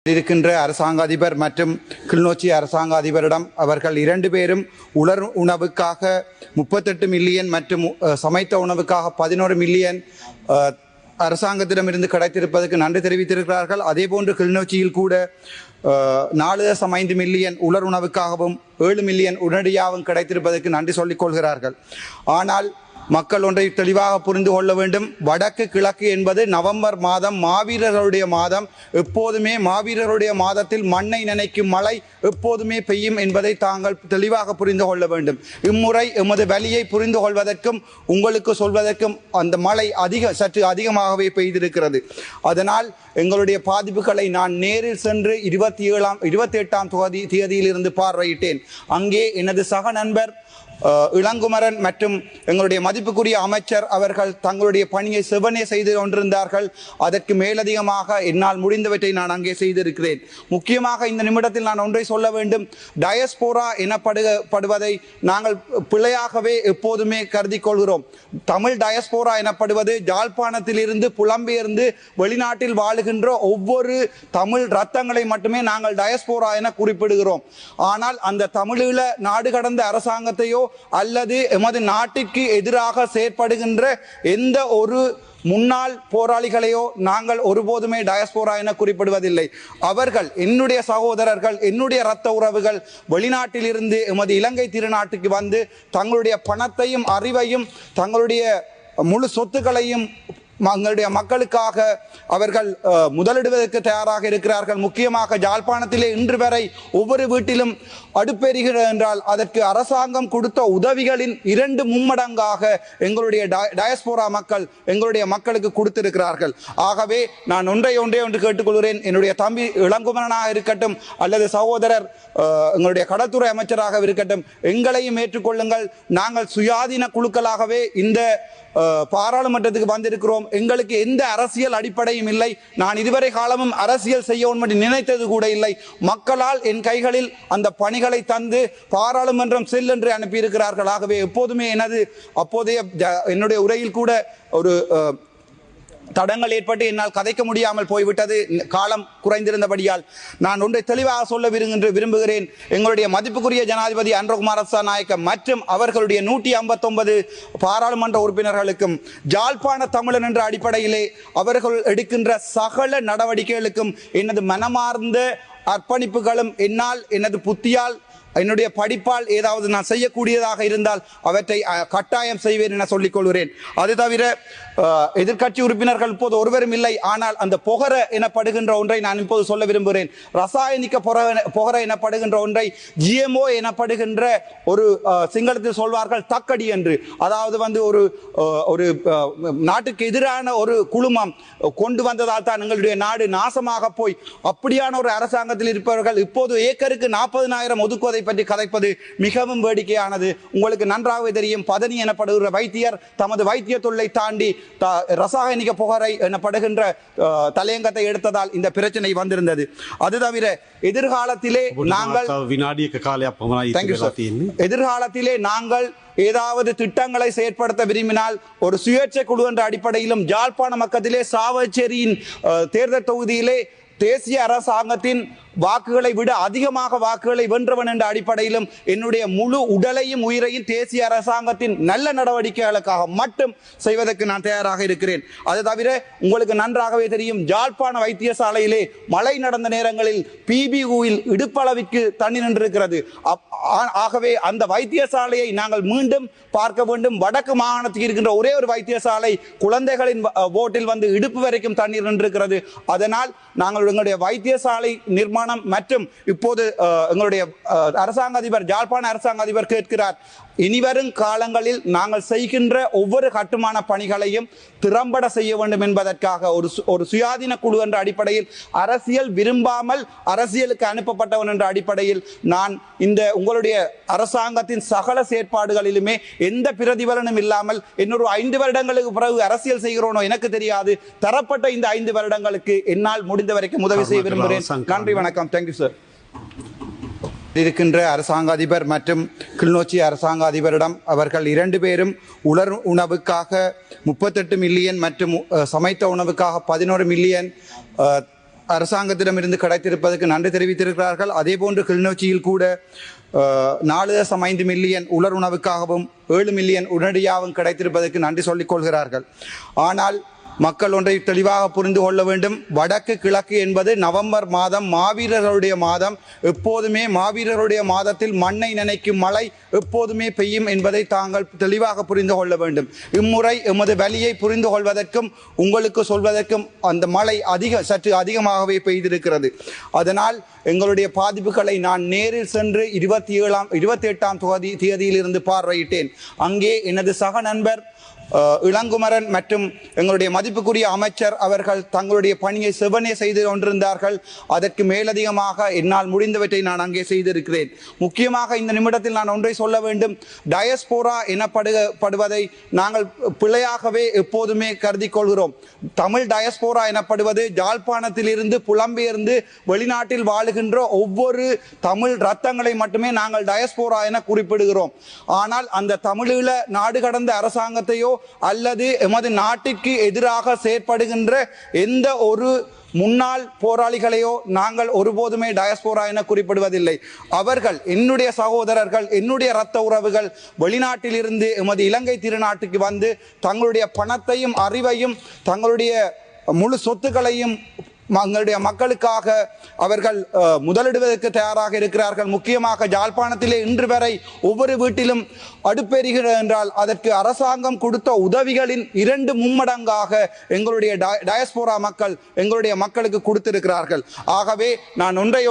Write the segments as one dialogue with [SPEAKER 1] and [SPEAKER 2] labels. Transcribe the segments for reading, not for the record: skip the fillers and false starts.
[SPEAKER 1] இருக்கின்ற அரசாங்க அதிபர் மற்றும் கிளிநொச்சி அரசாங்க அதிபரிடம் அவர்கள் இரண்டு பேரும் உலர் உணவுக்காக 38 மில்லியன் மற்றும் சமைத்த உணவுக்காக 11 மில்லியன் அரசாங்கத்திடமிருந்து கிடைத்திருப்பதற்கு நன்றி தெரிவித்திருக்கிறார்கள். அதேபோன்று கிளிநொச்சியில் கூட 4.5 மில்லியன் உலர் உணவுக்காகவும் 7 மில்லியன் உடனடியாகவும் கிடைத்திருப்பதற்கு நன்றி சொல்லிக் கொள்கிறார்கள். ஆனால் மக்கள் ஒன்றை தெளிவாக புரிந்து கொள்ள வேண்டும். வடக்கு கிழக்கு என்பது நவம்பர் மாதம் மாவீரர்களுடைய மாதம். எப்போதுமே மாவீரருடைய மாதத்தில் மண்ணை நினைக்கும் மழை எப்போதுமே பெய்யும் என்பதை தாங்கள் தெளிவாக புரிந்து கொள்ள வேண்டும். இம்முறை எமது வலியை புரிந்து கொள்வதற்கும் உங்களுக்கு சொல்வதற்கும் அந்த மழை சற்று அதிகமாகவே பெய்திருக்கிறது. அதனால் எங்களுடைய பாதிப்புகளை நான் நேரில் சென்று 28ஆம் தேதியிலிருந்து பார்வையிட்டேன். அங்கே எனது சக நண்பர் இளங்குமரன் மற்றும் எங்களுடைய மதிப்புக்குரிய அமைச்சர் அவர்கள் தங்களுடைய பணியை செவனே செய்து கொண்டிருந்தார்கள். அதற்கு மேலதிகமாக என்னால் முடிந்தவற்றை நான் அங்கே செய்திருக்கிறேன். முக்கியமாக இந்த நிமிடத்தில் நான் ஒன்றை சொல்ல வேண்டும். டயஸ்போரா எனப்படுவதை நாங்கள் பிழையாகவே எப்போதுமே கருதி கொள்கிறோம். தமிழ் டயஸ்போரா எனப்படுவது யாழ்ப்பாணத்தில் இருந்து புலம்பெயர்ந்து வெளிநாட்டில் வாழுகின்ற ஒவ்வொரு தமிழ் ரத்தங்களை மட்டுமே நாங்கள் டயஸ்போரா என குறிப்பிடுகிறோம். ஆனால் அந்த தமிழீழ நாடு கடந்த அரசாங்கத்தையோ அல்லது எமது நாட்டிற்கு எதிராக செயற்படுகின்ற எந்த ஒரு முன்னாள் போராளிகளையோ நாங்கள் ஒருபோதுமே டயஸ்போரா என குறிப்பிடுவதில்லை. அவர்கள் என்னுடைய சகோதரர்கள், என்னுடைய இரத்த உறவுகள் வெளிநாட்டில் இருந்து எமது இலங்கை திருநாட்டுக்கு வந்து தங்களுடைய பணத்தையும் அறிவையும் தங்களுடைய முழு சொத்துக்களையும் எங்களுடைய மக்களுக்காக அவர்கள் முதலிடுவதற்கு தயாராக இருக்கிறார்கள். முக்கியமாக யாழ்ப்பாணத்திலே இன்று வரை ஒவ்வொரு வீட்டிலும் அடுப்பெறுகிறது என்றால் அதற்கு அரசாங்கம் கொடுத்த உதவிகளின் 2 மும்மடங்காக எங்களுடைய டயஸ்போரா மக்கள் எங்களுடைய மக்களுக்கு கொடுத்திருக்கிறார்கள். ஆகவே நான் ஒன்றை கேட்டுக்கொள்கிறேன். என்னுடைய தம்பி இளங்குமரனாக இருக்கட்டும் அல்லது சகோதரர் எங்களுடைய கடற்துறை அமைச்சராக இருக்கட்டும், எங்களையும் ஏற்றுக்கொள்ளுங்கள். நாங்கள் சுயாதீன குழுக்களாகவே இந்த பாராளுமன்றத்துக்கு வந்திருக்கிறோம். எங்களுக்கு எந்த அரசியல் அடிப்படையும் இல்லை. நான் இதுவரை காலமும் அரசியல் செய்ய ஒன்று நினைத்தது கூட இல்லை. மக்களால் என் கைகளில் அந்த பணிகளை தந்து பாராளுமன்றம் செல் என்று அனுப்பியிருக்கிறார்கள். ஆகவே எப்போதுமே என்னுடைய உரையில் கூட ஒரு தடங்கள் ஏற்பட்டு என்னால் கதைக்க முடியாமல் போய்விட்டது, காலம் குறைந்திருந்தபடியால். நான் ஒன்றை தெளிவாக சொல்ல விரும்புகிறேன். எங்களுடைய மதிப்புக்குரிய ஜனாதிபதி அன்றகுமார் நாயக்க மற்றும் அவர்களுடைய 159 பாராளுமன்ற உறுப்பினர்களுக்கும் யாழ்ப்பாண தமிழன் என்ற அடிப்படையிலே அவர்கள் எடுக்கின்ற சகல நடவடிக்கைகளுக்கும் எனது மனமார்ந்த அர்ப்பணிப்புகளும் என்னால் எனது புத்தியால் என்னுடைய படிப்பால் ஏதாவது நான் செய்யக்கூடியதாக இருந்தால் அவற்றை கட்டாயம் செய்வேன் என சொல்லிக் கொள்கிறேன். அது தவிர எதிர்கட்சி உறுப்பினர்கள் இப்போது ஒருவரும் இல்லை. ஆனால் அந்த பொகர எனப்படுகின்ற ஒன்றை நான் இப்போது சொல்ல விரும்புகிறேன். ரசாயனிக்க பொகர எனப்படுகின்ற ஒன்றை GMO எனப்படுகின்ற ஒரு சிங்களத்தில் சொல்வார்கள் தக்கடி என்று. அதாவது ஒரு நாட்டுக்கு எதிரான ஒரு குழுமம் கொண்டு வந்ததால் தான் எங்களுடைய நாடு நாசமாக போய் அப்படியான ஒரு அரசாங்கத்தில் இருப்பவர்கள் இப்போது ஏக்கருக்கு 40,000 ஒதுக்குவதை பற்றி கதைப்பது மிகவும் வேடிக்கையானது. உங்களுக்கு நன்றாகவே தெரியும். பதனி எனப்படுகிற வைத்தியர் தமது வைத்திய தொல்லை தாண்டி ரசாயனிக புகரை எனப்படுகின்ற தலையங்கத்தை எடுத்ததால் இந்த பிரச்சனை வந்திருந்தது. அது தவிர எதிர்காலத்திலே நாங்கள் ஏதாவது திட்டங்களை செயற்படுத்த விரும்பினால் ஒரு சுயேட்சை குழு என்ற அடிப்படையிலும் யாழ்ப்பாண மக்கத்திலே சாவச்சேரியின் தேர்தல் தொகுதியிலே தேசிய அரசாங்கத்தின் வாக்குகளை விட அதிகமாக வாக்குகளை வென்றவன் என்ற அடிப்படையிலும் என்னுடைய முழு உடலையும் உயிரையும் தேசிய அரசாங்கத்தின் நல்ல நடவடிக்கைகளுக்காக மட்டும் செய்வதற்கு நான் தயாராக இருக்கிறேன். அது தவிர உங்களுக்கு நன்றாகவே தெரியும், யாழ்ப்பாண வைத்தியசாலையிலே மழை நடந்த நேரங்களில் PBUவில் இடுப்பளவிற்கு தண்ணி நின்றிருக்கிறது. ஆகவே அந்த வைத்தியசாலையை நாங்கள் மீண்டும் பார்க்க வேண்டும். வடக்கு மாகாணத்துக்கு இருக்கின்ற ஒரே ஒரு வைத்தியசாலை குழந்தைகளின் போட்டில் இடுப்பு வரைக்கும் தண்ணீர் நின்றிருக்கிறது. அதனால் நாங்கள் எங்களுடைய வைத்தியசாலை நிர்மாணம் மற்றும் இப்போது எங்களுடைய அரசாங்க அதிபர் யாழ்ப்பாண அரசாங்க அதிபர் கேட்கிறார், இனிவரும் காலங்களில் நாங்கள் செய்கின்ற ஒவ்வொரு கட்டுமான பணிகளையும் திறம்பட செய்ய வேண்டும் என்பதற்காக ஒரு சுயாதீன குழு என்ற அடிப்படையில் அரசியல் விரும்பாமல் அரசியலுக்கு அனுப்பப்பட்டவன் என்ற அடிப்படையில் நான் இந்த உங்களுடைய அரசாங்கத்தின் சகல செயற்பாடுகளிலுமே எந்த பிரதிபலனும் இல்லாமல் இன்னொரு 5 வருடங்களுக்கு பிறகு அரசியல் செய்கிறோனோ எனக்கு தெரியாது. தரப்பட்ட இந்த 5 வருடங்களுக்கு என்னால் முடிந்த வரைக்கும் உதவி செய்ய விரும்புகிறேன். நன்றி, வணக்கம். Thank you sir. இருக்கின்ற அரசாங்க அதிபர் மற்றும் கிளிநொச்சி அரசாங்க அதிபரிடம் அவர்கள் இரண்டு பேரும் உலர் உணவுக்காக 38 மில்லியன் மற்றும் சமைத்த உணவுக்காக 11 மில்லியன் அரசாங்கத்திடமிருந்து கிடைத்திருப்பதற்கு நன்றி தெரிவித்திருக்கிறார்கள். அதேபோன்று கிளிநொச்சியில் கூட 4.5 மில்லியன் உலர் உணவுக்காகவும் 7 மில்லியன் உடனடியாகவும் கிடைத்திருப்பதற்கு நன்றி சொல்லிக் கொள்கிறார்கள். ஆனால் மக்கள் ஒன்றை தெளிவாக புரிந்து கொள்ள வேண்டும். வடக்கு கிழக்கு என்பது நவம்பர் மாதம் மாவீரர்களுடைய மாதம். எப்போதுமே மாவீரர்களுடைய மாதத்தில் மண்ணை நினைக்கும் மழை எப்போதுமே பெய்யும் என்பதை தாங்கள் தெளிவாக புரிந்து கொள்ள வேண்டும். இம்முறை எமது வலியை புரிந்து கொள்வதற்கும் உங்களுக்கு சொல்வதற்கும் அந்த மழை சற்று அதிகமாகவே பெய்திருக்கிறது. அதனால் எங்களுடைய பாதிப்புகளை நான் நேரில் சென்று 28ஆம் தேதியிலிருந்து பார்வையிட்டேன். அங்கே எனது சக நண்பர் இளங்குமரன் மற்றும் எங்களுடைய மதிப்புக்குரிய அமைச்சர் அவர்கள் தங்களுடைய பணியை செவனே செய்து கொண்டிருந்தார்கள். அதற்கு மேலதிகமாக என்னால் முடிந்தவற்றை நான் அங்கே செய்திருக்கிறேன். முக்கியமாக இந்த நிமிடத்தில் நான் ஒன்றை சொல்ல வேண்டும். டயஸ்போரா எனப்படுவதை நாங்கள் பிழையாகவே எப்போதுமே கருதி கொள்கிறோம். தமிழ் டயஸ்போரா எனப்படுவது யாழ்ப்பாணத்தில் இருந்து புலம்பெயர்ந்து வெளிநாட்டில் வாழுகின்ற ஒவ்வொரு தமிழ் ரத்தங்களை மட்டுமே நாங்கள் டயஸ்போரா என குறிப்பிடுகிறோம். ஆனால் அந்த தமிழீழ நாடு கடந்த அரசாங்கத்தையோ அல்லது எமது நாட்டிற்கு எதிராக செயற்படுகின்ற எந்த ஒரு முன்னாள் போராளிகளையோ நாங்கள் ஒருபோதுமே டயஸ்போரா என குறிப்பிடுவதில்லை. அவர்கள் என்னுடைய சகோதரர்கள், என்னுடைய இரத்த உறவுகள் வெளிநாட்டில் இருந்து எமது இலங்கை திருநாட்டுக்கு வந்து தங்களுடைய பணத்தையும் அறிவையும் தங்களுடைய முழு சொத்துக்களையும் எங்களுடைய மக்களுக்காக அவர்கள் முதலிடுவதற்கு தயாராக இருக்கிறார்கள். முக்கியமாக யாழ்ப்பாணத்திலே இன்று வரை ஒவ்வொரு வீட்டிலும் அடுப்பெறுகிறது என்றால் அதற்கு அரசாங்கம் கொடுத்த உதவிகளின் 2 மும்மடங்காக எங்களுடைய டயஸ்போரா மக்கள் எங்களுடைய மக்களுக்கு கொடுத்திருக்கிறார்கள். ஆகவே நான் ஒன்றை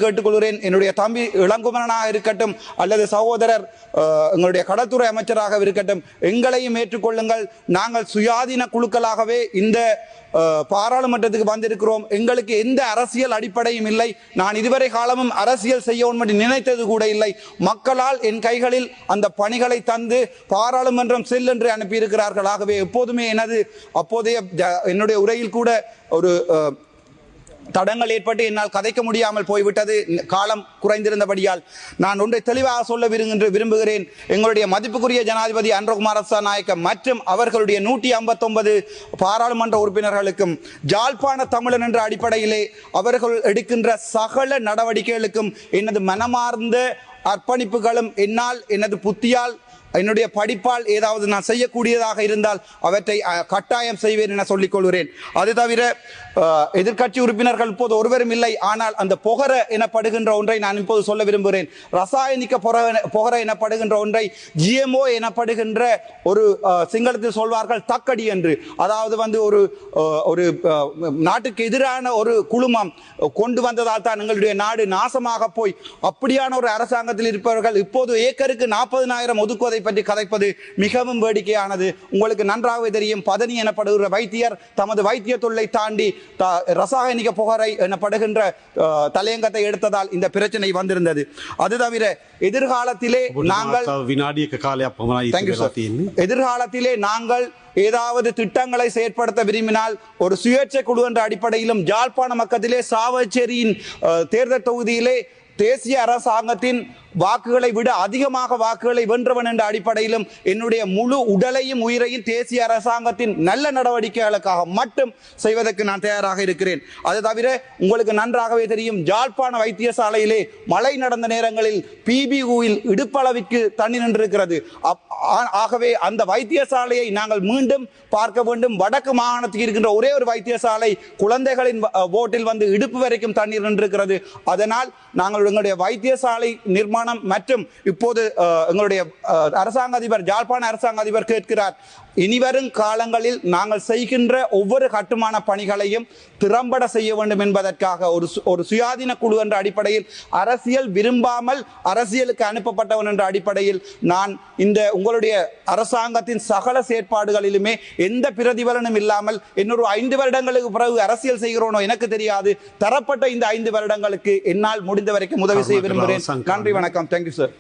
[SPEAKER 1] கேட்டுக்கொள்கிறேன். என்னுடைய தம்பி இளங்குமரனாக இருக்கட்டும் அல்லது சகோதரர் எங்களுடைய கடற்துறை அமைச்சராக இருக்கட்டும், எங்களையும் ஏற்றுக்கொள்ளுங்கள். நாங்கள் சுயாதீன குழுக்களாகவே இந்த பாராளுமன்றத்துக்கு வந்திருக்கிறோம். எங்களுக்கு எந்த அரசியல் அடிப்படையும் இல்லை. நான் இதுவரை காலமும் அரசியல் செய்ய ஒன்று நினைத்தது கூட இல்லை. மக்களால் என் கைகளில் அந்த பணிகளை தந்து பாராளுமன்றம் செல் என்று அனுப்பியிருக்கிறார்கள். ஆகவே எப்போதுமே என்னுடைய உரையில் கூட ஒரு தடங்கள் ஏற்பட்டு என்னால் கதைக்க முடியாமல் போய்விட்டது, காலம் குறைந்திருந்தபடியால். நான் ஒன்றை தெளிவாக சொல்ல விரும்புகிறேன். எங்களுடைய மதிப்புக்குரிய ஜனாதிபதி அன்றகுமார் நாயக்க மற்றும் அவர்களுடைய 159 பாராளுமன்ற உறுப்பினர்களுக்கும் யாழ்ப்பாண தமிழன் என்ற அடிப்படையிலே அவர்கள் எடுக்கின்ற சகல நடவடிக்கைகளுக்கும் எனது மனமார்ந்த அர்ப்பணிப்புகளும் என்னால் எனது புத்தியால் என்னுடைய படிப்பால் ஏதாவது நான் செய்யக்கூடியதாக இருந்தால் அவற்றை கட்டாயம் செய்வேன் என சொல்லிக் கொள்கிறேன். அது தவிர எதிர்கட்சி உறுப்பினர்கள் இப்போது ஒருவரும் இல்லை. ஆனால் அந்த பொகர எனப்படுகின்ற ஒன்றை நான் இப்போது சொல்ல விரும்புகிறேன். ரசாயனிக்க பொகர எனப்படுகின்ற ஒன்றை GMO எனப்படுகின்ற ஒரு சிங்களத்தில் சொல்வார்கள் தக்கடி என்று. அதாவது ஒரு நாட்டுக்கு எதிரான ஒரு குழுமம் கொண்டு வந்ததால் தான் எங்களுடைய நாடு நாசமாக போய் அப்படியான ஒரு அரசாங்கத்தில் இருப்பவர்கள் இப்போது ஏக்கருக்கு 40,000 ஒதுக்குவதை பற்றி கதைப்பது மிகவும் வேடிக்கையானது. உங்களுக்கு நன்றாகவே தெரியும். பதனி எனப்படுகிற வைத்தியர் தமது வைத்திய தொல்லை தாண்டி ரசாயனிக புகரை எனப்படுகின்ற தலையங்கத்தை எடுத்ததால் இந்த பிரச்சனை வந்திருந்தது. அது தவிர எதிர்காலத்திலே நாங்கள் ஏதாவது திட்டங்களை செயற்படுத்த விரும்பினால் ஒரு சுயேட்சை குழு என்ற அடிப்படையிலும் யாழ்ப்பாண மக்கத்திலே சாவச்சேரியின் தேர்தல் தொகுதியிலே தேசிய அரசாங்கத்தின் வாக்குகளை விட அதிகமாக வாக்குகளை வென்றவன் என்ற அடிப்படையிலும் என்னுடைய முழு உடலையும் உயிரையும் தேசிய அரசாங்கத்தின் நல்ல நடவடிக்கைகளுக்காக மட்டும் செய்வதற்கு நான் தயாராக இருக்கிறேன். அது தவிர உங்களுக்கு நன்றாகவே தெரியும், யாழ்ப்பாண வைத்தியசாலையிலே மழை நடந்த நேரங்களில் PBUவில் இடுப்பளவிற்கு தண்ணி நின்றிருக்கிறது. ஆகவே அந்த வைத்தியசாலையை நாங்கள் மீண்டும் பார்க்க வேண்டும். வடக்கு மாகாணத்துக்கு இருக்கின்ற ஒரே ஒரு வைத்தியசாலை குழந்தைகளின் ஓட்டில் இடுப்பு வரைக்கும் தண்ணீர் நின்றிருக்கிறது. அதனால் நாங்கள் எங்களுடைய வைத்தியசாலை நிர்மாணம் மற்றும் இப்போது எங்களுடைய அரசாங்க அதிபர் யாழ்ப்பாண அரசாங்க அதிபர் கேட்கிறார், இனிவரும் காலங்களில் நாங்கள் செய்கின்ற ஒவ்வொரு கட்டுமான பணிகளையும் திறம்பட செய்ய வேண்டும் என்பதற்காக ஒரு சுயாதீன குழு என்ற அடிப்படையில் அரசியல் விரும்பாமல் அரசியலுக்கு அனுப்பப்பட்டவன் என்ற அடிப்படையில் நான் இந்த உங்களுடைய அரசாங்கத்தின் சகல செயற்பாடுகளிலுமே எந்த பிரதிபலனும் இல்லாமல் இன்னொரு 5 வருடங்களுக்கு பிறகு அரசியல் செய்கிறோனோ எனக்கு தெரியாது. தரப்பட்ட இந்த 5 வருடங்களுக்கு என்னால் முடிந்த வரைக்கும் உதவி செய்ய விரும்புகிறேன். நன்றி, வணக்கம். Thank you sir.